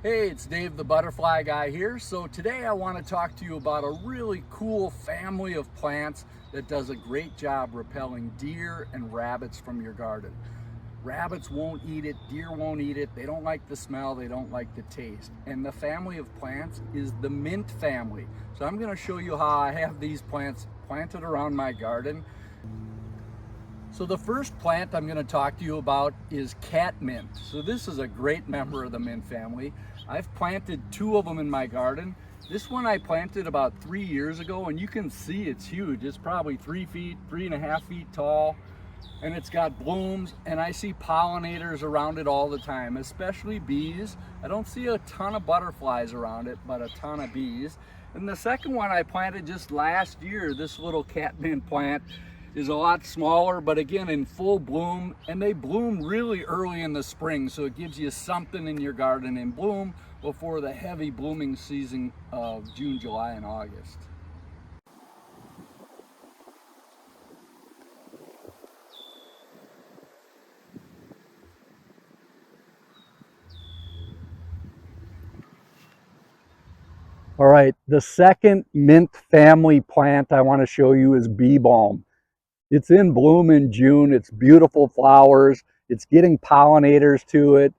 Hey, it's Dave the Butterfly Guy here. So today I want to talk to you about a really cool family of plants that does a great job repelling deer and rabbits from your garden. Rabbits won't eat it, deer won't eat it, they don't like the smell, they don't like the taste. And the family of plants is the mint family. So I'm going to show you how I have these plants planted around my garden. So the first plant I'm going to talk to you about is Catmint. So this is a great member of the mint family. I've planted two of them in my garden. This one I planted about 3 years ago, and you can see it's huge. It's probably 3 feet, 3.5 feet tall, and it's got blooms, and I see pollinators around it all the time, especially bees. I don't see a ton of butterflies around it, but a ton of bees. And the second one I planted just last year, this little catmint plant, is a lot smaller, but again in full bloom, and they bloom really early in the spring, so it gives you something in your garden in bloom before the heavy blooming season of June, July, and August. All right, the second mint family plant I want to show you is bee balm. It's in bloom in June. It's beautiful flowers. It's getting pollinators to it.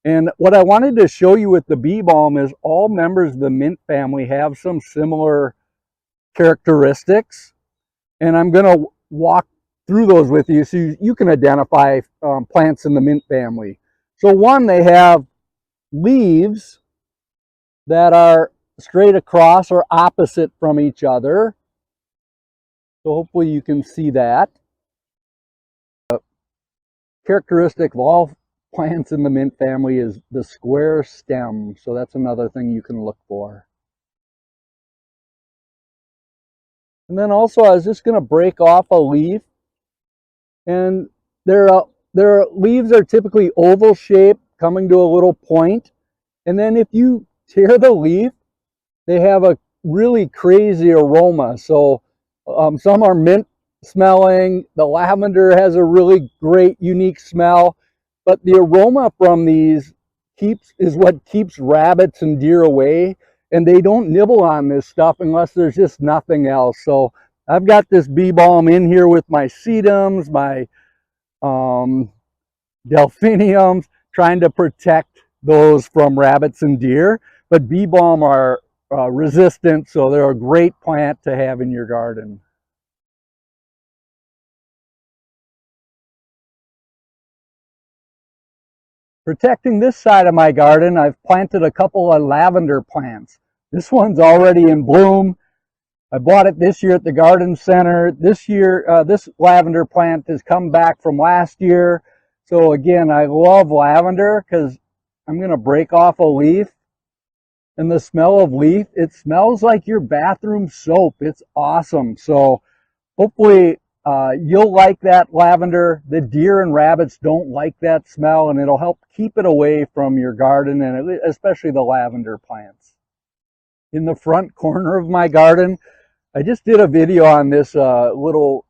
And what I wanted to show you with the bee balm is all members of the mint family have some similar characteristics. And I'm going to walk through those with you so you can identify plants in the mint family. So one, they have leaves that are straight across or opposite from each other. So hopefully you can see that. Characteristic of all plants in the mint family is the square stem. So that's another thing you can look for. And then also I was just going to break off a leaf, and their leaves are typically oval shaped, coming to a little point. And then if you tear the leaf, they have a really crazy aroma. So some are mint smelling. The lavender has a really great, unique smell. But the aroma from these is what keeps rabbits and deer away. And they don't nibble on this stuff unless there's just nothing else. So I've got this bee balm in here with my sedums, my delphiniums, trying to protect those from rabbits and deer. But bee balm are resistant, so they're a great plant to have in your garden. Protecting this side of my garden, I've planted a couple of lavender plants. This one's already in bloom. I bought it this year at the garden center. This year, this lavender plant has come back from last year. So again, I love lavender because I'm going to break off a leaf. And the smell of leaf, it smells like your bathroom soap. It's awesome. So hopefully you'll like that lavender. The deer and rabbits don't like that smell, and it'll help keep it away from your garden, and especially the lavender plants. In the front corner of my garden, I just did a video on this little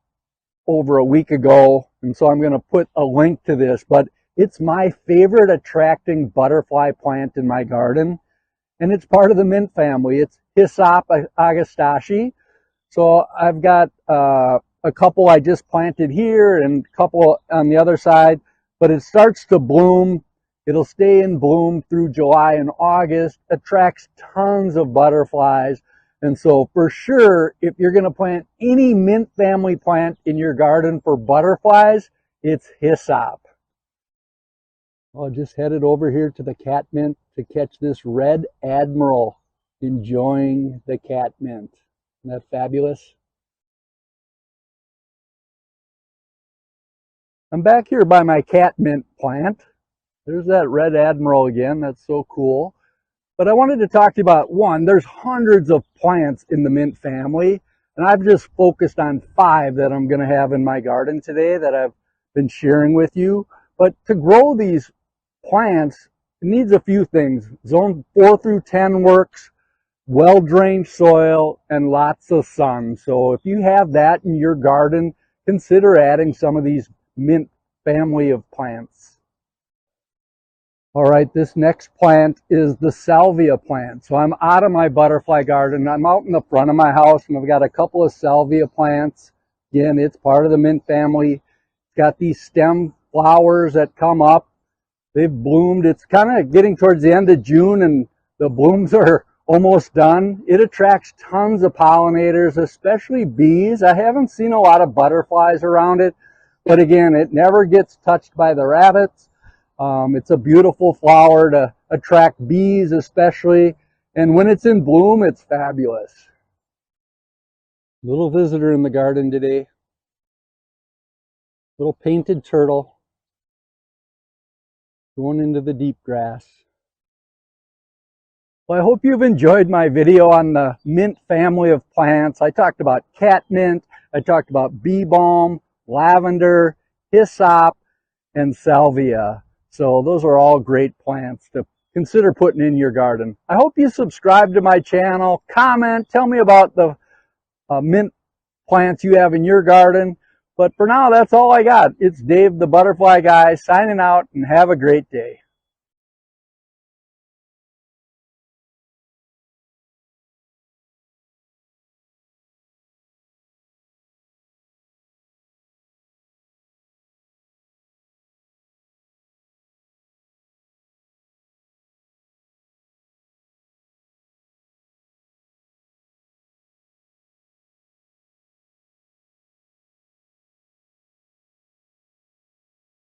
over a week ago, and so I'm going to put a link to this, but it's my favorite attracting butterfly plant in my garden, and it's part of the mint family. It's Hyssop agastache. So I've got a couple I just planted here and a couple on the other side, but it starts to bloom. It'll stay in bloom through July and August, attracts tons of butterflies. And so for sure, if you're going to plant any mint family plant in your garden for butterflies, it's Hyssop. I'll just headed over here to the catmint to catch this red admiral enjoying the catmint. Isn't that fabulous? I'm back here by my catmint plant. There's that red admiral again. That's so cool. But I wanted to talk to you about one. There's hundreds of plants in the mint family, and I've just focused on 5 that I'm going to have in my garden today that I've been sharing with you. But to grow these plants, it needs a few things. Zone 4 through 10 works, well-drained soil, and lots of sun. So if you have that in your garden, consider adding some of these mint family of plants. All right, this next plant is the salvia plant. So I'm out of my butterfly garden. I'm out in the front of my house, and I've got a couple of salvia plants. Again, it's part of the mint family. It's got these stem flowers that come up. They've bloomed. It's kind of getting towards the end of June, and the blooms are almost done. It attracts tons of pollinators, especially bees. I haven't seen a lot of butterflies around it, but again, it never gets touched by the rabbits. It's a beautiful flower to attract bees especially, and when it's in bloom, it's fabulous. Little visitor in the garden today. Little painted turtle going into the deep grass. Well, I hope you've enjoyed my video on the mint family of plants. I talked about catmint, I talked about bee balm, lavender, hyssop, and salvia. So those are all great plants to consider putting in your garden. I hope you subscribe to my channel, comment, tell me about the mint plants you have in your garden. But for now, that's all I got. It's Dave the Butterfly Guy signing out, and have a great day.